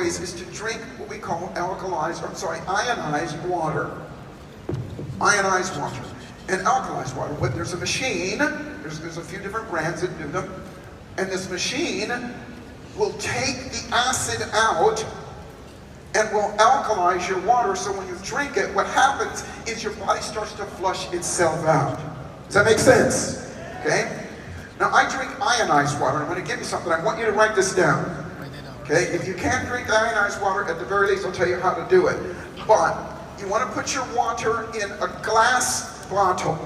ways is to drink what we call ionized water. Ionized water. And alkalized water. There's a machine, there's a few different brands that do them, and this machine will take the acid out and will alkalize your water, so when you drink it, what happens is your body starts to flush itself out. Does that make sense? Okay? Now I drink ionized water, and I'm going to give you something. I want you to write this down. Okay? If you can't drink ionized water, at the very least I'll tell you how to do it. But you want to put your water in a glass bottle.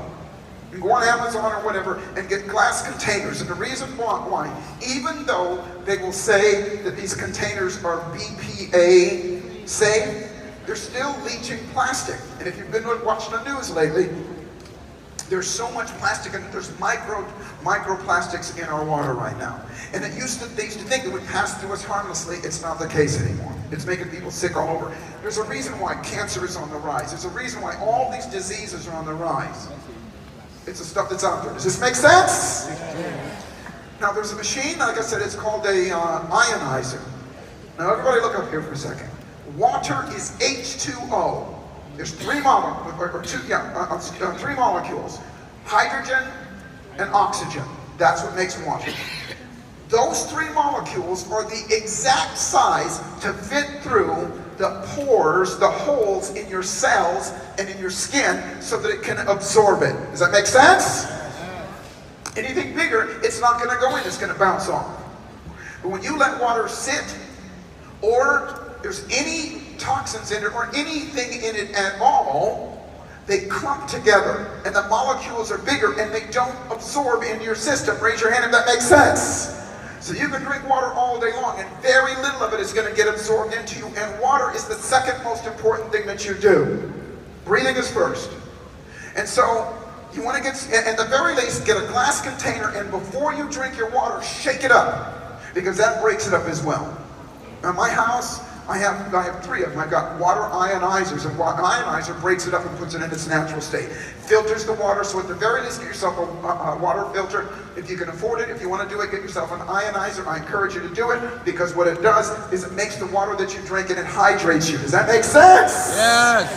You can go on Amazon or whatever and get glass containers. And the reason why, even though they will say that these containers are BPA safe, they're still leaching plastic. And if you've been watching the news lately, there's so much plastic, and there's microplastics in our water right now. And they used to think it would pass through us harmlessly. It's not the case anymore. It's making people sick all over. There's a reason why cancer is on the rise. There's a reason why all these diseases are on the rise. It's the stuff that's out there. Does this make sense? Now there's a machine, like I said, it's called a ionizer. Now everybody look up here for a second. Water is H2O. There's three molecules, hydrogen and oxygen. That's what makes water. Those three molecules are the exact size to fit through the pores, the holes in your cells and in your skin so that it can absorb it. Does that make sense? Anything bigger, it's not going to go in, it's going to bounce off. But when you let water sit, or there's any toxins in it or anything in it at all, they clump together and the molecules are bigger and they don't absorb into your system. Raise your hand if that makes sense. So you can drink water all day long and very little of it is going to get absorbed into you, and water is the second most important thing that you do. Breathing is first. And so you want to get, at the very least, get a glass container, and before you drink your water, shake it up, because that breaks it up as well. At my house, I have three of them. I've got water ionizers, and an ionizer breaks it up and puts it in its natural state. Filters the water, so at the very least get yourself a water filter. If you can afford it, if you want to do it, get yourself an ionizer. I encourage you to do it, because what it does is it makes the water that you drink and it hydrates you. Does that make sense? Yes.